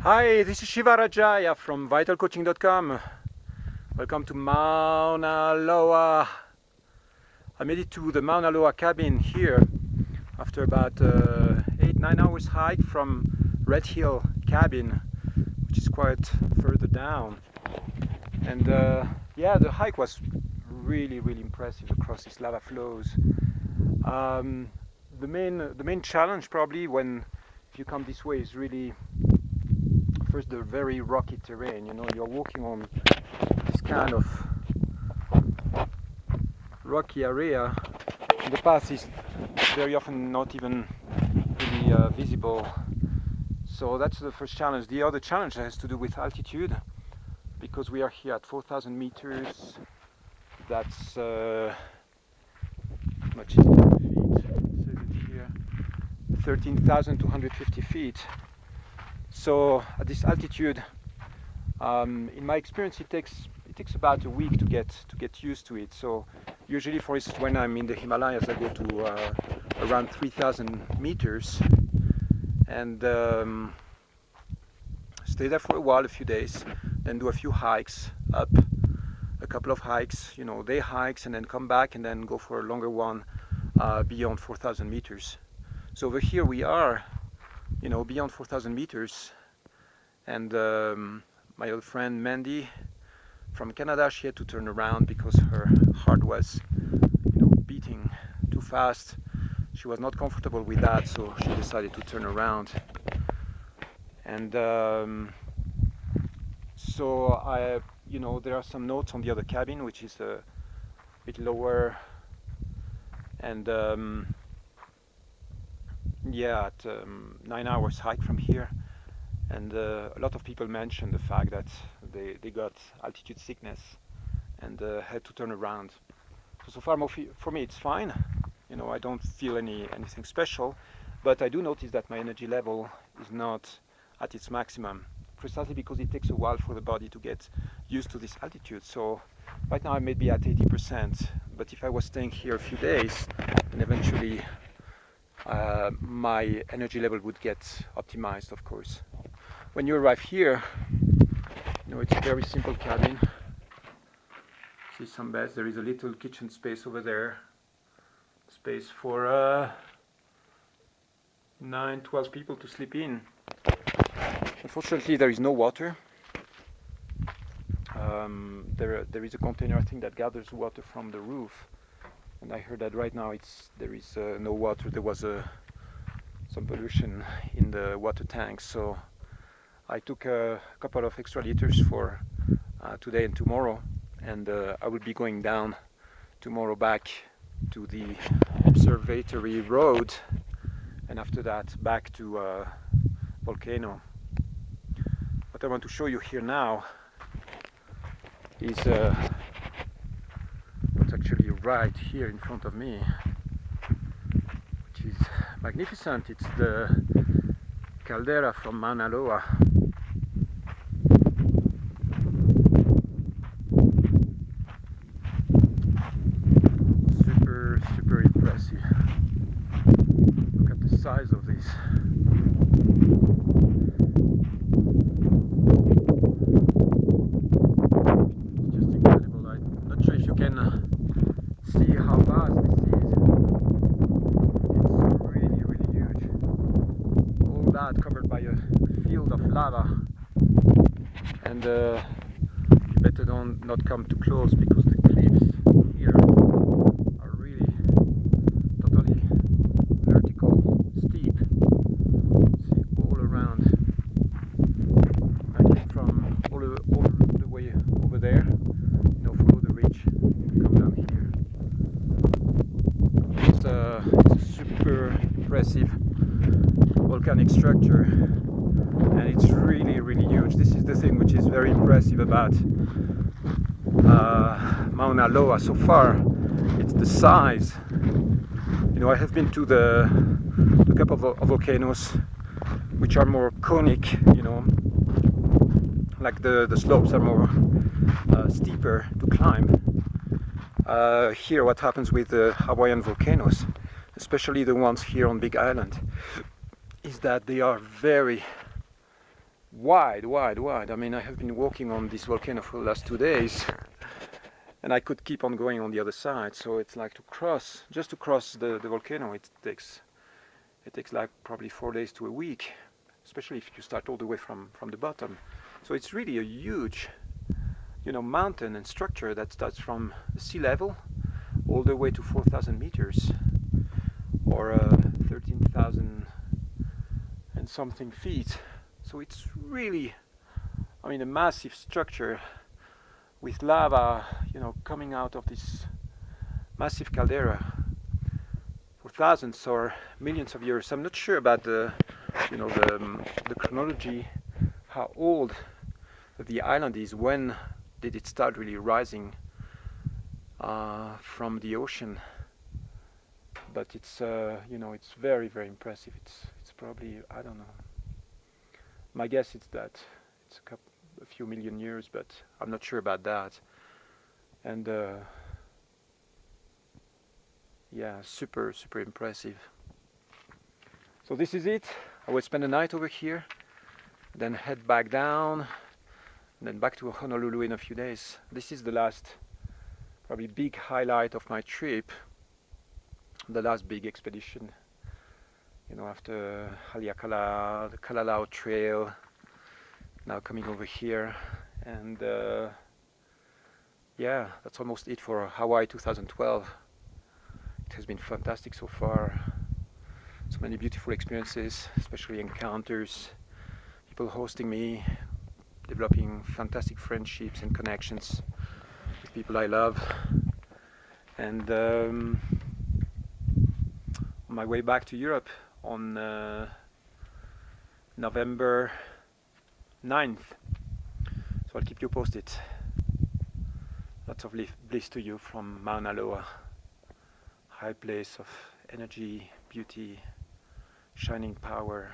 Hi, this is Shiva Rajaya from vitalcoaching.com. Welcome to Mauna Loa. I made it to the Mauna Loa cabin here after about 8-9 hours hike from Red Hill cabin, which is quite further down. And yeah, the hike was really impressive across these lava flows. The main challenge probably if you come this way is really first the very rocky terrain. You know, you're walking on this kind of rocky area. The path is very often not even really visible. So that's the first challenge. The other challenge has to do with altitude, because we are here at 4,000 meters. That's much is it in feet? It says it here, 13,250 feet. So at this altitude, in my experience, it takes about a week to get used to it. So usually, for instance, when I'm in the Himalayas, I go to around 3,000 meters and stay there for a while, a few days, then do a few hikes up, a couple of hikes, you know, day hikes, and then come back and then go for a longer one beyond 4,000 meters. So over here we are, you know, beyond 4,000 meters, and my old friend Mandy from Canada, she had to turn around because her heart was, you know, beating too fast. She was not comfortable with that, so she decided to turn around. And so you know, there are some notes on the other cabin, which is a bit lower, and yeah, at 9 hours hike from here, and a lot of people mentioned the fact that they got altitude sickness and had to turn around. So far for me it's fine. You know, I don't feel anything special, but I do notice that my energy level is not at its maximum, precisely because it takes a while for the body to get used to this altitude. So right now I may be at 80%, but if I was staying here a few days, then eventually my energy level would get optimized, of course. When you arrive here, you know, it's a very simple cabin. See some beds. There is a little kitchen space over there, space for 9-12 people to sleep in. Unfortunately, there is no water. There is a container, I think, that gathers water from the roof, and I heard that right now there is no water. There was some pollution in the water tanks, so I took a couple of extra liters for today and tomorrow, and I will be going down tomorrow back to the observatory road, and after that back to volcano. What I want to show you here now is what's actually right here in front of me, which is magnificent. It's the caldera from Mauna Loa. Super impressive. Look at the size of this. It's just incredible. I'm not sure if you can see how vast this is. It's really huge. All that covered by a field of lava, and you better not come too close, because the cliffs here are really totally vertical, steep. See, all around. I came from all the way over there, you know, follow the ridge, come down here. It's a super impressive volcanic structure, and it's really huge. This is the thing which is very impressive about Mauna Loa so far. It's the size. You know, I have been to the couple of volcanoes which are more conic, you know, like the slopes are more steeper to climb. Here what happens with the Hawaiian volcanoes, especially the ones here on Big Island, is that they are very wide, wide, wide. I mean, I have been walking on this volcano for the last 2 days, and I could keep on going on the other side. So it's like just to cross the volcano, it takes like probably 4 days to a week, especially if you start all the way from the bottom. So it's really a huge, mountain and structure that starts from sea level all the way to 4,000 meters, or 13,000 and something feet. So it's really, I mean, a massive structure with lava, coming out of this massive caldera for thousands or millions of years. I'm not sure about the chronology, how old the island is. When did it start really rising from the ocean? But it's it's very, very impressive. It's probably, I don't know. My guess is that it's a few million years, but I'm not sure about that. And yeah, super, super impressive. So this is it. I will spend the night over here, then head back down, and then back to Honolulu in a few days. This is the last, probably big highlight of my trip, the last big expedition. After Haleakala, the Kalalau Trail, now coming over here, and yeah, that's almost it for Hawaii 2012. It has been fantastic so far. So many beautiful experiences, especially encounters, people hosting me, developing fantastic friendships and connections with people I love. And on my way back to Europe on November 9th. So I'll keep you posted. Lots of bliss to you from Mauna Loa, high place of energy, beauty, shining power.